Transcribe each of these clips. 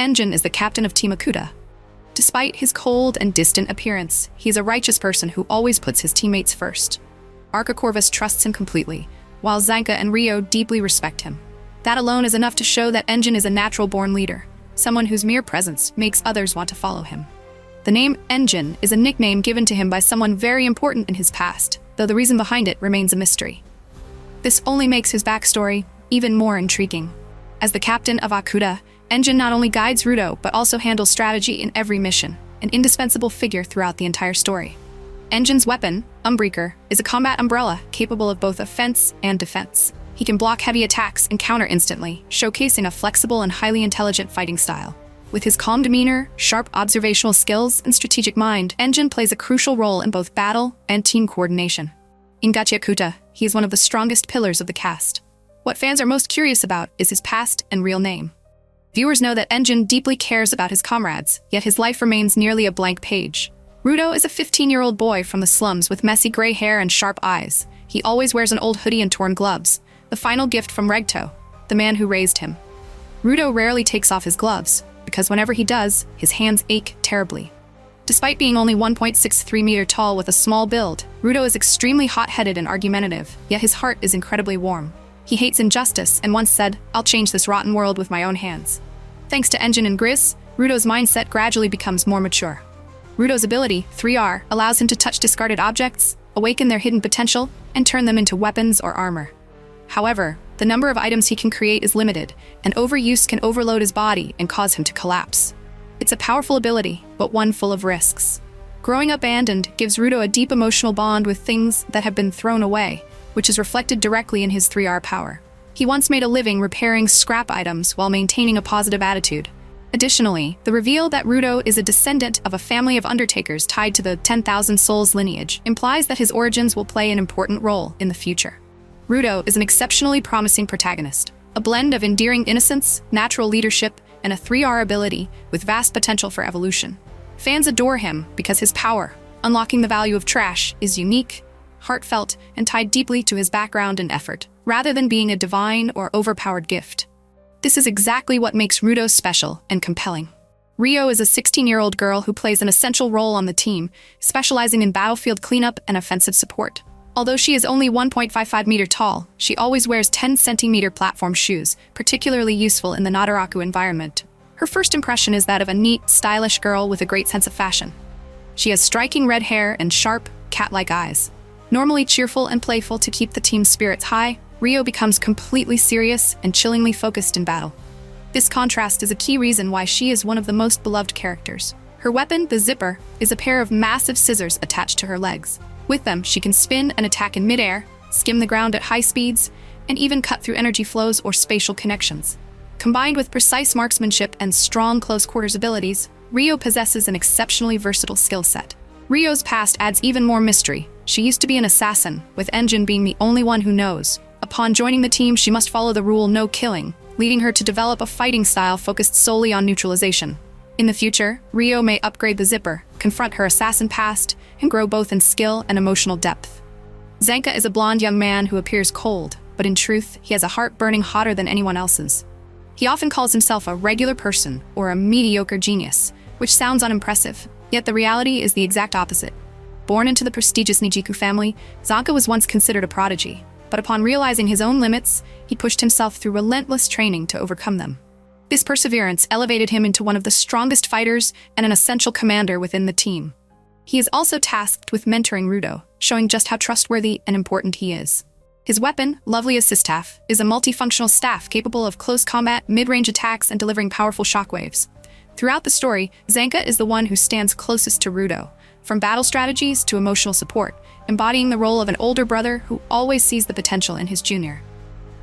Enjin is the captain of Team Akuta. Despite his cold and distant appearance, he is a righteous person who always puts his teammates first. Arkha Corvus trusts him completely, while Zanka and Riyo deeply respect him. That alone is enough to show that Enjin is a natural-born leader, someone whose mere presence makes others want to follow him. The name Enjin is a nickname given to him by someone very important in his past, though the reason behind it remains a mystery. This only makes his backstory even more intriguing. As the captain of Akuta, Enjin not only guides Rudo, but also handles strategy in every mission, an indispensable figure throughout the entire story. Enjin's weapon, Umbreaker, is a combat umbrella capable of both offense and defense. He can block heavy attacks and counter instantly, showcasing a flexible and highly intelligent fighting style. With his calm demeanor, sharp observational skills, and strategic mind, Enjin plays a crucial role in both battle and team coordination. In Gachiakuta, he is one of the strongest pillars of the cast. What fans are most curious about is his past and real name. Viewers know that Enjin deeply cares about his comrades, yet his life remains nearly a blank page. Rudo is a 15-year-old boy from the slums with messy gray hair and sharp eyes. He always wears an old hoodie and torn gloves, the final gift from Regto, the man who raised him. Rudo rarely takes off his gloves, because whenever he does, his hands ache terribly. Despite being only 1.63 meter tall with a small build, Rudo is extremely hot-headed and argumentative, yet his heart is incredibly warm. He hates injustice and once said, "I'll change this rotten world with my own hands." Thanks to Enjin and Grizz, Rudo's mindset gradually becomes more mature. Rudo's ability, 3R, allows him to touch discarded objects, awaken their hidden potential, and turn them into weapons or armor. However, the number of items he can create is limited, and overuse can overload his body and cause him to collapse. It's a powerful ability, but one full of risks. Growing up abandoned gives Rudo a deep emotional bond with things that have been thrown away, which is reflected directly in his 3R power. He once made a living repairing scrap items while maintaining a positive attitude. Additionally, the reveal that Rudo is a descendant of a family of undertakers tied to the 10,000 Souls lineage implies that his origins will play an important role in the future. Rudo is an exceptionally promising protagonist, a blend of endearing innocence, natural leadership, and a 3R ability with vast potential for evolution. Fans adore him because his power, unlocking the value of trash, is unique, heartfelt, and tied deeply to his background and effort, rather than being a divine or overpowered gift. This is exactly what makes Rudo special and compelling. Riyo is a 16-year-old girl who plays an essential role on the team, specializing in battlefield cleanup and offensive support. Although she is only 1.55 meter tall, she always wears 10-centimeter platform shoes, particularly useful in the Nadaraku environment. Her first impression is that of a neat, stylish girl with a great sense of fashion. She has striking red hair and sharp, cat-like eyes. Normally cheerful and playful to keep the team's spirits high, Riyo becomes completely serious and chillingly focused in battle. This contrast is a key reason why she is one of the most beloved characters. Her weapon, the Zipper, is a pair of massive scissors attached to her legs. With them, she can spin and attack in midair, skim the ground at high speeds, and even cut through energy flows or spatial connections. Combined with precise marksmanship and strong close-quarters abilities, Riyo possesses an exceptionally versatile skill set. Riyo's past adds even more mystery. She used to be an assassin, with Enjin being the only one who knows. Upon joining the team, she must follow the rule no killing, leading her to develop a fighting style focused solely on neutralization. In the future, Riyo may upgrade the Zipper, confront her assassin past, and grow both in skill and emotional depth. Zanka is a blonde young man who appears cold, but in truth, he has a heart burning hotter than anyone else's. He often calls himself a regular person or a mediocre genius, which sounds unimpressive, yet the reality is the exact opposite. Born into the prestigious Nijiku family, Zanka was once considered a prodigy, but upon realizing his own limits, he pushed himself through relentless training to overcome them. This perseverance elevated him into one of the strongest fighters and an essential commander within the team. He is also tasked with mentoring Rudo, showing just how trustworthy and important he is. His weapon, Lovely Assist Staff, is a multifunctional staff capable of close combat, mid-range attacks, and delivering powerful shockwaves. Throughout the story, Zanka is the one who stands closest to Rudo, from battle strategies to emotional support, embodying the role of an older brother who always sees the potential in his junior.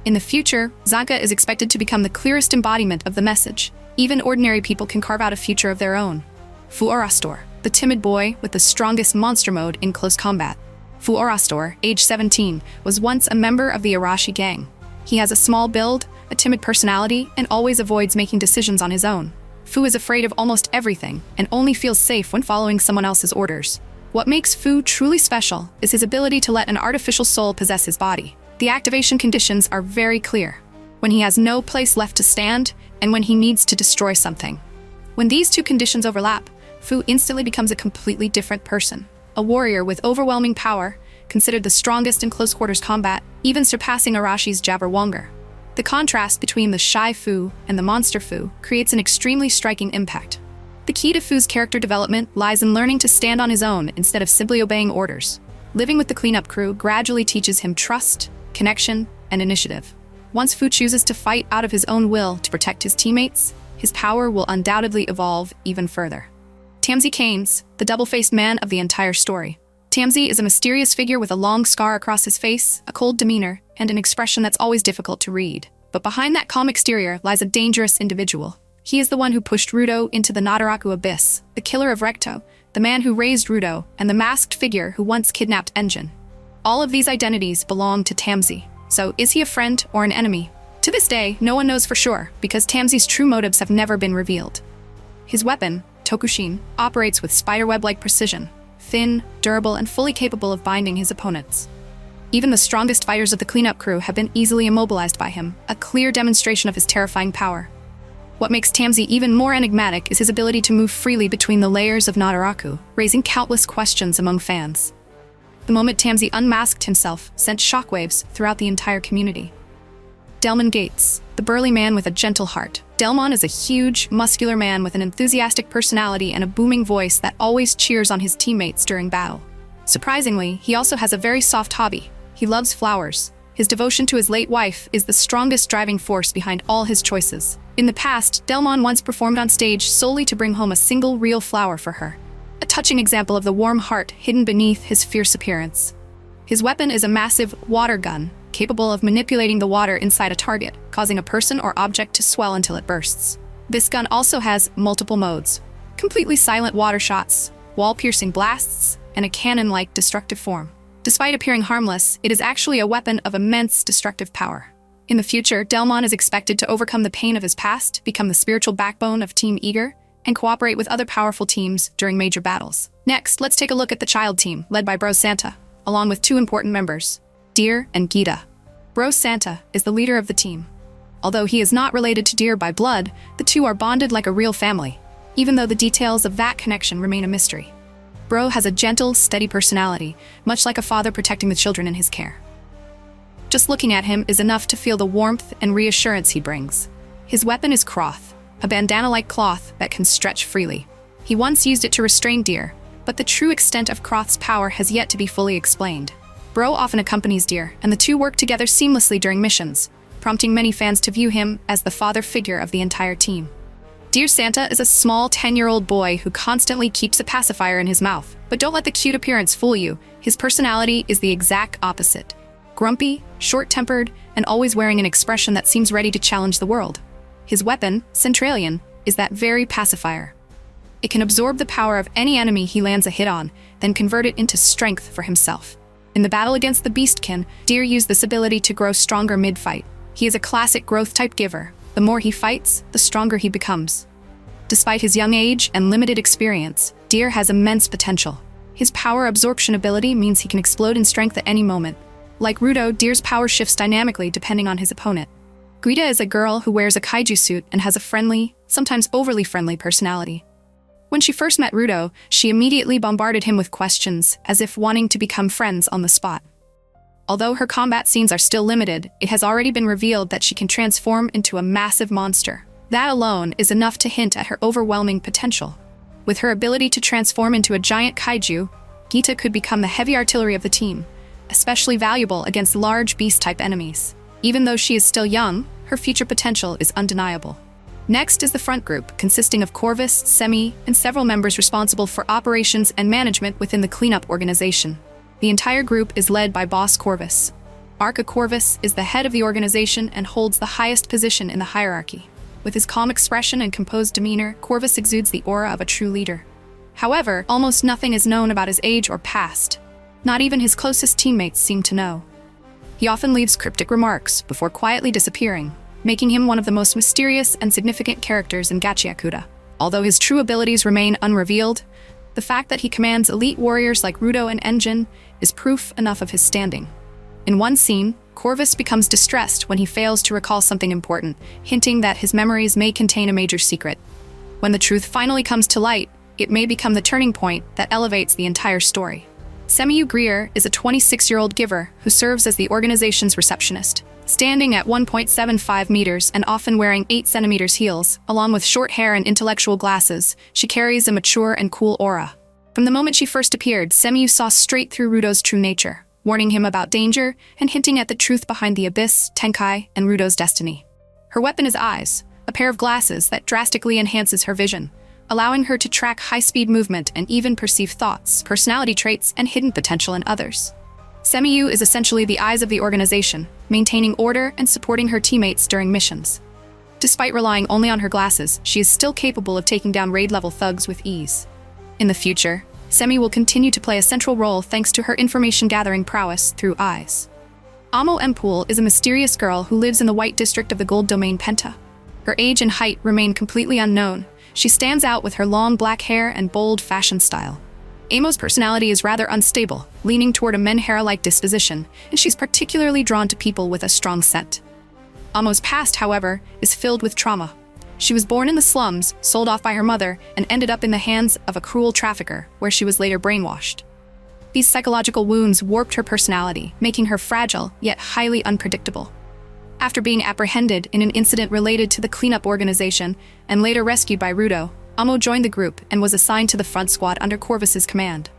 In the future, Zanka is expected to become the clearest embodiment of the message. Even ordinary people can carve out a future of their own. Orostor, the timid boy with the strongest monster mode in close combat. Orostor, age 17, was once a member of the Arashi gang. He has a small build, a timid personality, and always avoids making decisions on his own. Fu is afraid of almost everything and only feels safe when following someone else's orders. What makes Fu truly special is his ability to let an artificial soul possess his body. The activation conditions are very clear. when he has no place left to stand, and when he needs to destroy something. When these two conditions overlap, Fu instantly becomes a completely different person. A warrior with overwhelming power, considered the strongest in close-quarters combat, even surpassing Arashi's Jabberwonger. The contrast between the shy Fu and the monster Fu creates an extremely striking impact. The key to Fu's character development lies in learning to stand on his own instead of simply obeying orders. Living with the cleanup crew gradually teaches him trust, connection, and initiative. Once Fu chooses to fight out of his own will to protect his teammates, his power will undoubtedly evolve even further. Tamsy Keynes, the double-faced man of the entire story. Tamsy is a mysterious figure with a long scar across his face, a cold demeanor, and an expression that's always difficult to read. But behind that calm exterior lies a dangerous individual. He is the one who pushed Rudo into the Nadaraku abyss, the killer of Recto, the man who raised Rudo, and the masked figure who once kidnapped Enjin. All of these identities belong to Tamsy. So is he a friend or an enemy? To this day, no one knows for sure, because Tamsy's true motives have never been revealed. His weapon, Tokushin, operates with spiderweb-like precision, thin, durable, and fully capable of binding his opponents. Even the strongest fighters of the cleanup crew have been easily immobilized by him, a clear demonstration of his terrifying power. What makes Tamsy even more enigmatic is his ability to move freely between the layers of Nadaraku, raising countless questions among fans. The moment Tamsy unmasked himself sent shockwaves throughout the entire community. Delmon Gates, the burly man with a gentle heart. Delmon is a huge, muscular man with an enthusiastic personality and a booming voice that always cheers on his teammates during battle. Surprisingly, he also has a very soft hobby. He loves flowers. His devotion to his late wife is the strongest driving force behind all his choices. In the past, Delmon once performed on stage solely to bring home a single real flower for her. A touching example of the warm heart hidden beneath his fierce appearance. His weapon is a massive water gun, capable of manipulating the water inside a target, causing a person or object to swell until it bursts. This gun also has multiple modes: completely silent water shots, wall-piercing blasts, and a cannon-like destructive form. Despite appearing harmless, it is actually a weapon of immense destructive power. In the future, Delmon is expected to overcome the pain of his past, become the spiritual backbone of Team Eager, and cooperate with other powerful teams during major battles. Next, let's take a look at the child team, led by Bro Santa, along with two important members, Deer and Guita. Bro Santa is the leader of the team. Although he is not related to Deer by blood, the two are bonded like a real family, even though the details of that connection remain a mystery. Bro has a gentle, steady personality, much like a father protecting the children in his care. Just looking at him is enough to feel the warmth and reassurance he brings. His weapon is Croth, a bandana-like cloth that can stretch freely. He once used it to restrain Deer, but the true extent of Croth's power has yet to be fully explained. Bro often accompanies Deer, and the two work together seamlessly during missions, prompting many fans to view him as the father figure of the entire team. Dear Santa is a small 10-year-old boy who constantly keeps a pacifier in his mouth. But don't let the cute appearance fool you. His personality is the exact opposite. Grumpy, short-tempered, and always wearing an expression that seems ready to challenge the world. His weapon, Centralion, is that very pacifier. It can absorb the power of any enemy he lands a hit on, then convert it into strength for himself. In the battle against the Beastkin, Deer used this ability to grow stronger mid-fight. He is a classic growth-type giver. The more he fights, the stronger he becomes. Despite his young age and limited experience, Deer has immense potential. His power absorption ability means he can explode in strength at any moment. Like Rudo, Deer's power shifts dynamically depending on his opponent. Guita is a girl who wears a kaiju suit and has a friendly, sometimes overly friendly personality. When she first met Rudo, she immediately bombarded him with questions, as if wanting to become friends on the spot. Although her combat scenes are still limited, it has already been revealed that she can transform into a massive monster. That alone is enough to hint at her overwhelming potential. With her ability to transform into a giant kaiju, Guita could become the heavy artillery of the team, especially valuable against large beast-type enemies. Even though she is still young, her future potential is undeniable. Next is the front group, consisting of Corvus, Semiu, and several members responsible for operations and management within the cleanup organization. The entire group is led by Boss Corvus. Arkha Corvus is the head of the organization and holds the highest position in the hierarchy. With his calm expression and composed demeanor, Corvus exudes the aura of a true leader. However, almost nothing is known about his age or past. Not even his closest teammates seem to know. He often leaves cryptic remarks before quietly disappearing, making him one of the most mysterious and significant characters in Gachiakuta. Although his true abilities remain unrevealed, the fact that he commands elite warriors like Rudo and Enjin is proof enough of his standing. In one scene, Corvus becomes distressed when he fails to recall something important, hinting that his memories may contain a major secret. When the truth finally comes to light, it may become the turning point that elevates the entire story. Semiu is a 26-year-old giver who serves as the organization's receptionist. Standing at 1.75 meters and often wearing 8 centimeters heels, along with short hair and intellectual glasses, she carries a mature and cool aura. From the moment she first appeared, Semiu saw straight through Rudo's true nature, warning him about danger and hinting at the truth behind the abyss, Tenkai, and Rudo's destiny. Her weapon is eyes, a pair of glasses that drastically enhances her vision, allowing her to track high-speed movement and even perceive thoughts, personality traits, and hidden potential in others. Semiu is essentially the eyes of the organization, maintaining order and supporting her teammates during missions. Despite relying only on her glasses, she is still capable of taking down raid-level thugs with ease. In the future, Semiu will continue to play a central role thanks to her information-gathering prowess through eyes. Empool is a mysterious girl who lives in the White District of the Gold Domain Penta. Her age and height remain completely unknown. She stands out with her long black hair and bold fashion style. Amo's personality is rather unstable, leaning toward a menhera-like disposition, and she's particularly drawn to people with a strong scent. Amo's past, however, is filled with trauma. She was born in the slums, sold off by her mother, and ended up in the hands of a cruel trafficker, where she was later brainwashed. These psychological wounds warped her personality, making her fragile, yet highly unpredictable. After being apprehended in an incident related to the cleanup organization and later rescued by Rudo, Amo joined the group and was assigned to the front squad under Corvus's command.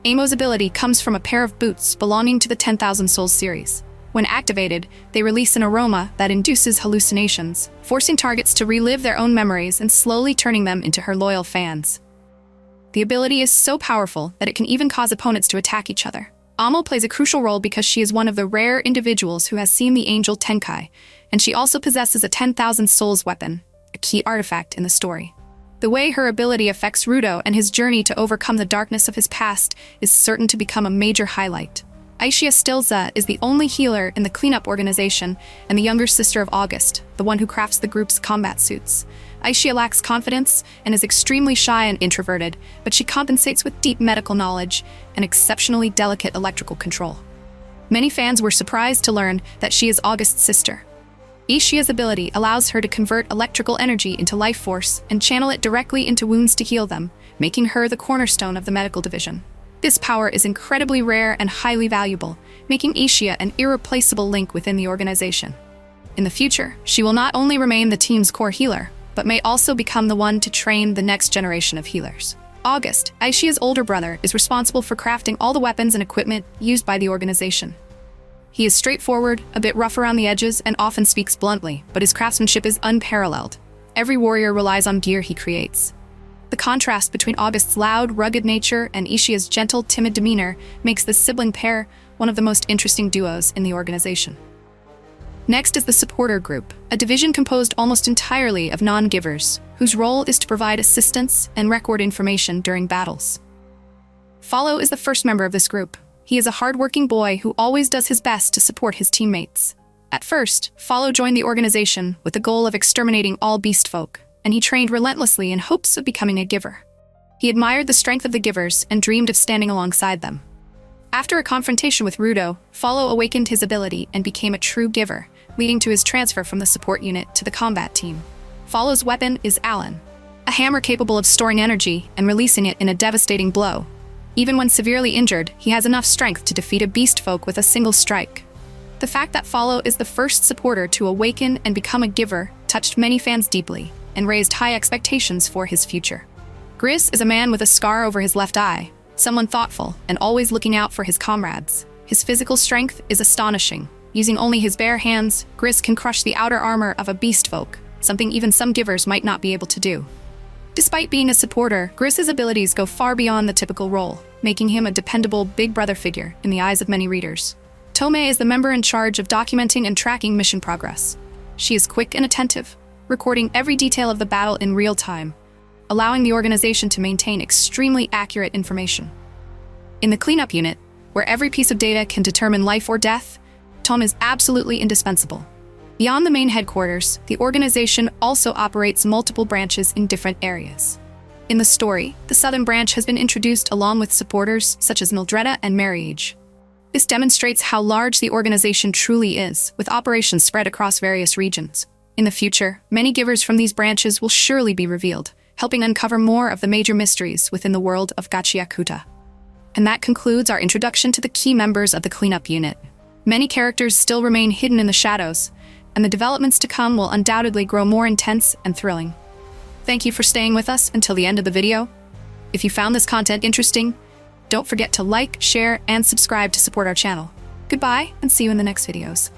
Amo's ability comes from a pair of boots belonging to the 10,000 Souls series. When activated, they release an aroma that induces hallucinations, forcing targets to relive their own memories and slowly turning them into her loyal fans. The ability is so powerful that it can even cause opponents to attack each other. Amo plays a crucial role because she is one of the rare individuals who has seen the angel Tenkai, and she also possesses a 10,000 Souls weapon, a key artifact in the story. The way her ability affects Rudo and his journey to overcome the darkness of his past is certain to become a major highlight. Eishia Stilza is the only healer in the cleanup organization and the younger sister of August, the one who crafts the group's combat suits. Eishia lacks confidence and is extremely shy and introverted, but she compensates with deep medical knowledge and exceptionally delicate electrical control. Many fans were surprised to learn that she is August's sister. Eishia's ability allows her to convert electrical energy into life force and channel it directly into wounds to heal them, making her the cornerstone of the medical division. This power is incredibly rare and highly valuable, making Eishia an irreplaceable link within the organization. In the future, she will not only remain the team's core healer, but may also become the one to train the next generation of healers. August, Eishia's older brother, is responsible for crafting all the weapons and equipment used by the organization. He is straightforward, a bit rough around the edges, and often speaks bluntly, but his craftsmanship is unparalleled. Every warrior relies on gear he creates. The contrast between August's loud, rugged nature and Eishia's gentle, timid demeanor makes this sibling pair one of the most interesting duos in the organization. Next is the Supporter Group, a division composed almost entirely of non-givers, whose role is to provide assistance and record information during battles. Follow is the first member of this group. He is a hard-working boy who always does his best to support his teammates. At first, Follow joined the organization with the goal of exterminating all beast folk, and he trained relentlessly in hopes of becoming a giver. He admired the strength of the givers and dreamed of standing alongside them. After a confrontation with Rudo, Follow awakened his ability and became a true giver, leading to his transfer from the support unit to the combat team. Follow's weapon is Allen, a hammer capable of storing energy and releasing it in a devastating blow. Even when severely injured, he has enough strength to defeat a beast folk with a single strike. The fact that Follow is the first supporter to awaken and become a giver touched many fans deeply and raised high expectations for his future. Gris is a man with a scar over his left eye, someone thoughtful and always looking out for his comrades. His physical strength is astonishing. Using only his bare hands, Gris can crush the outer armor of a beast folk, something even some givers might not be able to do. Despite being a supporter, Gris's abilities go far beyond the typical role, making him a dependable big brother figure in the eyes of many readers. Tomei is the member in charge of documenting and tracking mission progress. She is quick and attentive, recording every detail of the battle in real time, allowing the organization to maintain extremely accurate information. In the cleanup unit, where every piece of data can determine life or death, Tom is absolutely indispensable. Beyond the main headquarters, the organization also operates multiple branches in different areas. In the story, the Southern Branch has been introduced along with supporters such as Mildreda and Marriage. This demonstrates how large the organization truly is, with operations spread across various regions. In the future, many givers from these branches will surely be revealed, helping uncover more of the major mysteries within the world of Gachiakuta. And that concludes our introduction to the key members of the cleanup unit. Many characters still remain hidden in the shadows, and the developments to come will undoubtedly grow more intense and thrilling. Thank you for staying with us until the end of the video. If you found this content interesting, don't forget to like, share, and subscribe to support our channel. Goodbye, and see you in the next videos.